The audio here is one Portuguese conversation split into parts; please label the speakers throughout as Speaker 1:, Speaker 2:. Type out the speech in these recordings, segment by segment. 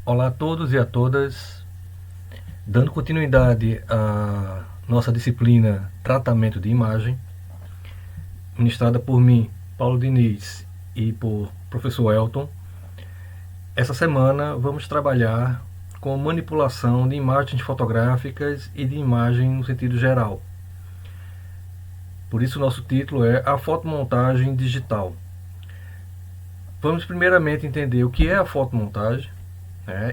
Speaker 1: Olá a todos e a todas, dando continuidade à nossa disciplina Tratamento de Imagem, ministrada por mim, Paulo Diniz, e por professor Elton. Essa semana vamos trabalhar com manipulação de imagens fotográficas e de imagem no sentido geral. Por isso nosso título é A Fotomontagem Digital. Vamos primeiramente entender o que é a fotomontagem,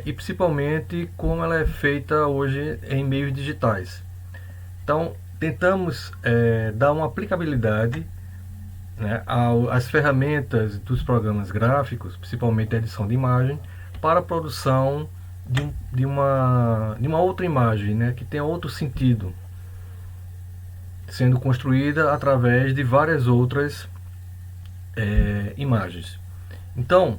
Speaker 1: e principalmente como ela é feita hoje em meios digitais. Então, tentamos dar uma aplicabilidade, às ferramentas dos programas gráficos, principalmente a edição de imagem, para a produção de uma outra imagem, que tenha outro sentido, sendo construída através de várias outras imagens. Então,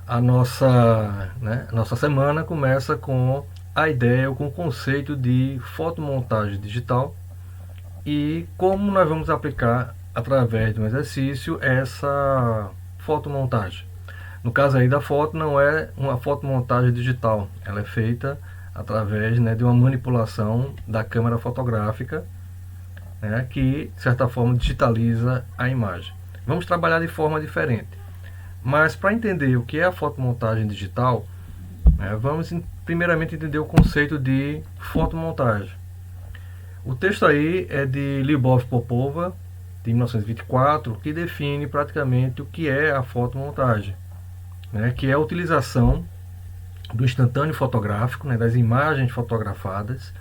Speaker 1: a nossa semana começa com a ideia, com o conceito de fotomontagem digital e como nós vamos aplicar através de um exercício essa fotomontagem. No caso aí da foto, não é uma fotomontagem digital, ela é feita através de uma manipulação da câmera fotográfica, que de certa forma digitaliza a imagem. Vamos trabalhar de forma diferente. Mas para entender o que é a fotomontagem digital, vamos primeiramente entender o conceito de fotomontagem. O texto aí é de Lyubov Popova, de 1924, que define praticamente o que é a fotomontagem, que é a utilização do instantâneo fotográfico, das imagens fotografadas,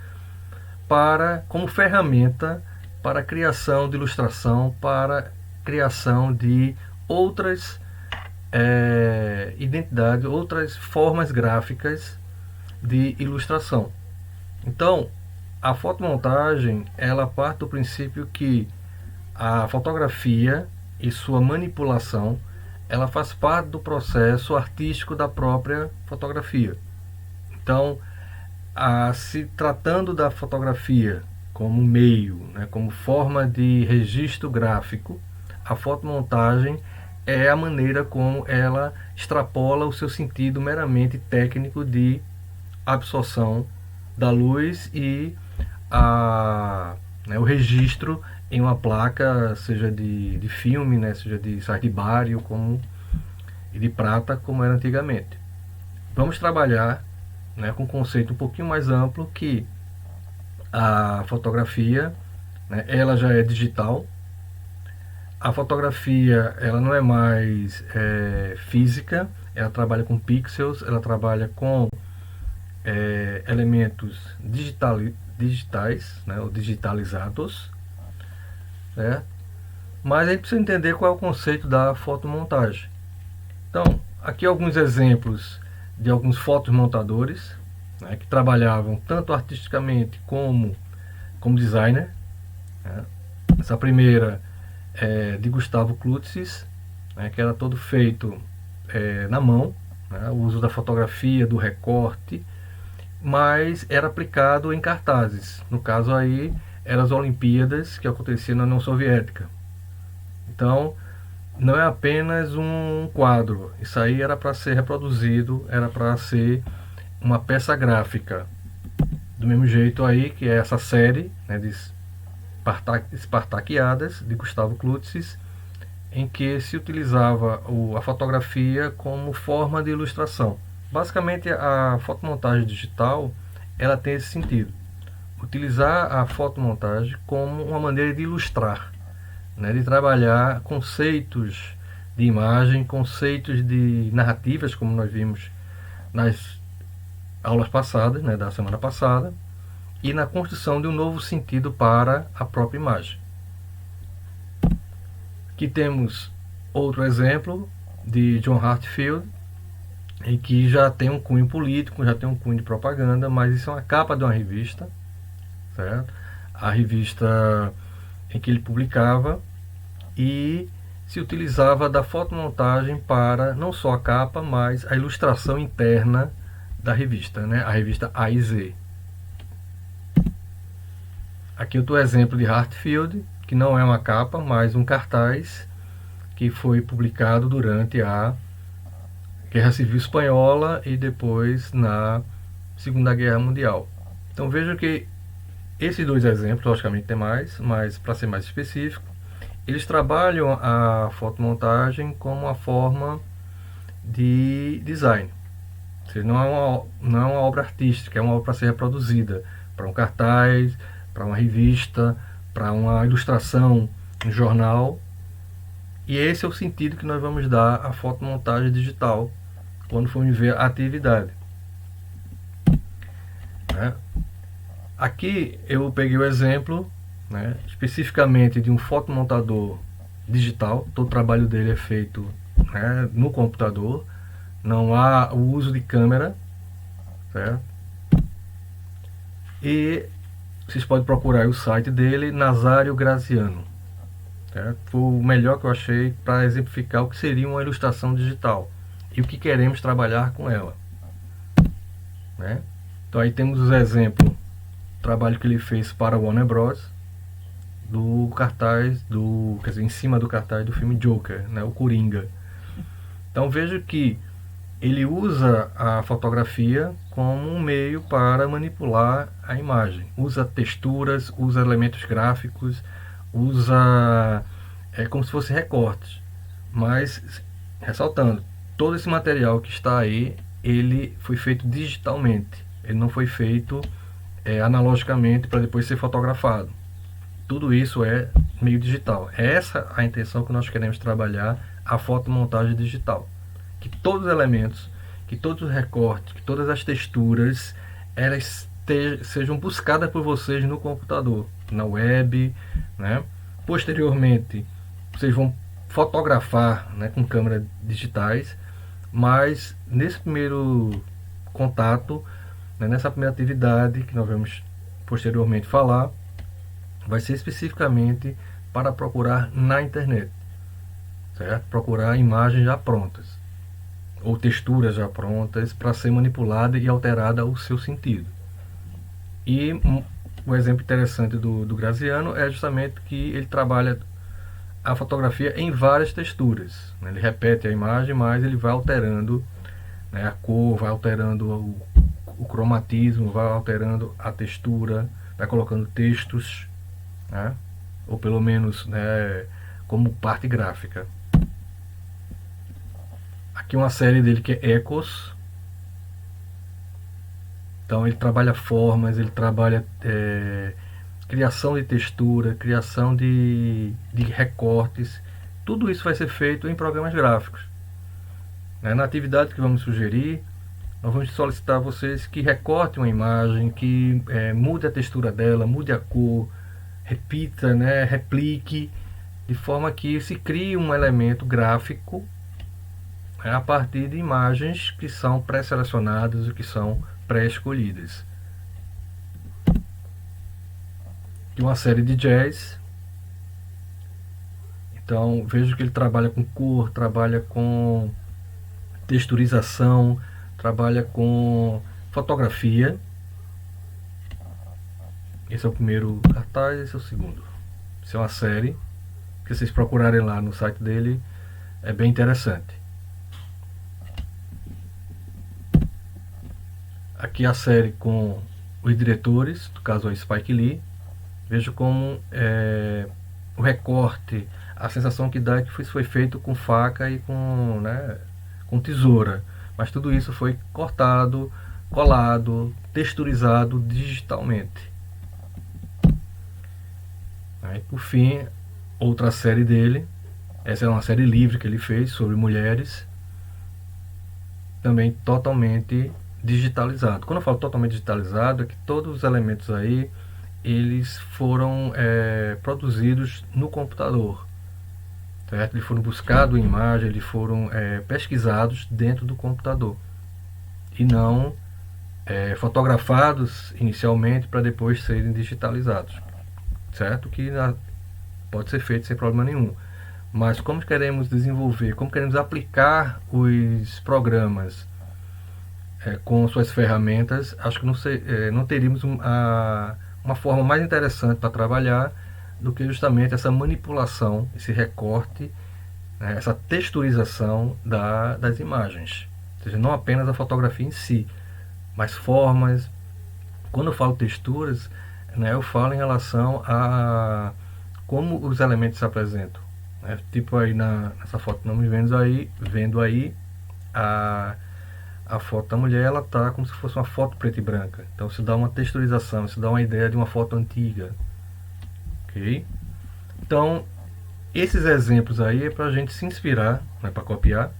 Speaker 1: como ferramenta para a criação de ilustração, para a criação de outras identidades, outras formas gráficas de ilustração. Então, a fotomontagem, ela parte do princípio que a fotografia e sua manipulação, ela faz parte do processo artístico da própria fotografia. Então, se tratando da fotografia como meio, como forma de registro gráfico, a fotomontagem é a maneira como ela extrapola o seu sentido meramente técnico de absorção da luz e o registro em uma placa, seja de filme, seja de bário e de prata, como era antigamente. Vamos trabalhar com um conceito um pouquinho mais amplo, que a fotografia, ela já é digital. A fotografia, ela não é mais física, ela trabalha com pixels, ela trabalha com elementos digitais, ou digitalizados, mas a gente precisa entender qual é o conceito da fotomontagem. Então, aqui alguns exemplos de alguns fotomontadores, que trabalhavam tanto artisticamente como designer. Essa primeira de Gustavo Klutsis, que era todo feito na mão, o uso da fotografia, do recorte, mas era aplicado em cartazes. No caso aí, eram as Olimpíadas que aconteciam na União Soviética. Então, não é apenas um quadro, isso aí era para ser reproduzido, era para ser uma peça gráfica. Do mesmo jeito aí que é essa série de Espartaquiadas, de Gustavo Klutsis, em que se utilizava a fotografia como forma de ilustração. Basicamente, a fotomontagem digital, ela tem esse sentido: utilizar a fotomontagem como uma maneira de ilustrar, de trabalhar conceitos de imagem, conceitos de narrativas, como nós vimos nas aulas passadas, da semana passada, e na construção de um novo sentido para a própria imagem. Aqui temos outro exemplo de John Heartfield, em que já tem um cunho político, já tem um cunho de propaganda, mas isso é uma capa de uma revista, certo? A revista em que ele publicava, e se utilizava da fotomontagem para não só a capa, mas a ilustração interna da revista, a revista A e Z. Aqui outro exemplo de Heartfield, que não é uma capa, mas um cartaz que foi publicado durante a Guerra Civil Espanhola e depois na Segunda Guerra Mundial. Então veja que esses dois exemplos, logicamente tem mais, mas para ser mais específico, eles trabalham a fotomontagem como uma forma de design. Ou seja, não é uma obra artística, é uma obra para ser reproduzida, para um cartaz, para uma revista, para uma ilustração, um jornal. E esse é o sentido que nós vamos dar à fotomontagem digital quando formos ver a atividade. Né? Aqui eu peguei o exemplo, né, especificamente de um fotomontador digital. Todo o trabalho dele é feito, né, no computador. Não há o uso de câmera, certo? E vocês podem procurar o site dele, Nazário Graziano. Certo? Foi o melhor que eu achei para exemplificar o que seria uma ilustração digital e o que queremos trabalhar com ela. Né? Então aí temos os exemplos, o trabalho que ele fez para o Warner Bros. Do cartaz, quer dizer, em cima do cartaz do filme Joker, né? O Coringa. Então veja que ele usa a fotografia como um meio para manipular a imagem. Usa texturas, usa elementos gráficos, usa como se fosse recortes. Mas, ressaltando, todo esse material que está aí, ele foi feito digitalmente. Ele não foi feito analogicamente para depois ser fotografado. Tudo isso é meio digital. É essa a intenção que nós queremos trabalhar, a fotomontagem digital. Que todos os elementos, que todos os recortes, que todas as texturas, elas sejam buscadas por vocês no computador, na web, né? Posteriormente, vocês vão fotografar, né, com câmeras digitais, mas nesse primeiro contato, né, nessa primeira atividade que nós vamos posteriormente falar, vai ser especificamente para procurar na internet, certo? Procurar imagens já prontas ou texturas já prontas para ser manipulada e alterada ao seu sentido. E um exemplo interessante do Graziano é justamente que ele trabalha a fotografia em várias texturas. Ele repete a imagem, mas ele vai alterando, né, a cor, vai alterando o cromatismo, vai alterando a textura, vai colocando textos, né, ou pelo menos, né, como parte gráfica. Aqui uma série dele que é Ecos. Então ele trabalha formas, ele trabalha criação de textura, criação de recortes. Tudo isso vai ser feito em programas gráficos. Na atividade que vamos sugerir, nós vamos solicitar a vocês que recortem uma imagem, que mude a textura dela, mude a cor, repita, né, replique, de forma que se crie um elemento gráfico a partir de imagens que são pré-selecionadas e que são pré-escolhidas. E uma série de jazz. Então vejo que ele trabalha com cor, trabalha com texturização, trabalha com fotografia. Esse é o primeiro cartaz, esse é o segundo. Isso é uma série que vocês procurarem lá no site dele, é bem interessante. Aqui a série com os diretores, no caso é Spike Lee. Vejo como o recorte, a sensação que dá é que foi feito com faca e com tesoura. Mas tudo isso foi cortado, colado, texturizado digitalmente. Aí, por fim, outra série dele. Essa é uma série livre que ele fez sobre mulheres. Também totalmente digitalizado. Quando eu falo totalmente digitalizado, é que todos os elementos aí eles foram produzidos no computador, certo? Eles foram buscados em imagem, eles foram pesquisados dentro do computador e não fotografados inicialmente para depois serem digitalizados, certo? Que pode ser feito sem problema nenhum. Mas como queremos desenvolver, como queremos aplicar os programas com suas ferramentas, acho que não teríamos uma forma mais interessante para trabalhar do que justamente essa manipulação, esse recorte né, essa texturização das imagens. Ou seja, não apenas a fotografia em si, mas formas. Quando eu falo texturas, né, eu falo em relação a como os elementos se apresentam. Né? Tipo aí nessa foto que estamos vendo aí a, a foto da mulher, ela tá como se fosse uma foto preta e branca. Então isso dá uma texturização, isso dá uma ideia de uma foto antiga. Ok? Então, esses exemplos aí é para a gente se inspirar, né, para copiar,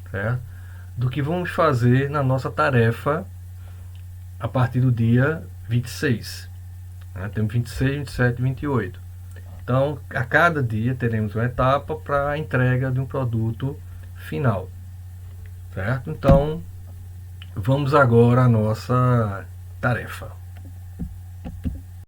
Speaker 1: certo? Do que vamos fazer na nossa tarefa a partir do dia 26. Né? Temos 26, 27 e 28. Então, a cada dia teremos uma etapa para a entrega de um produto final, certo? Então, vamos agora à nossa tarefa.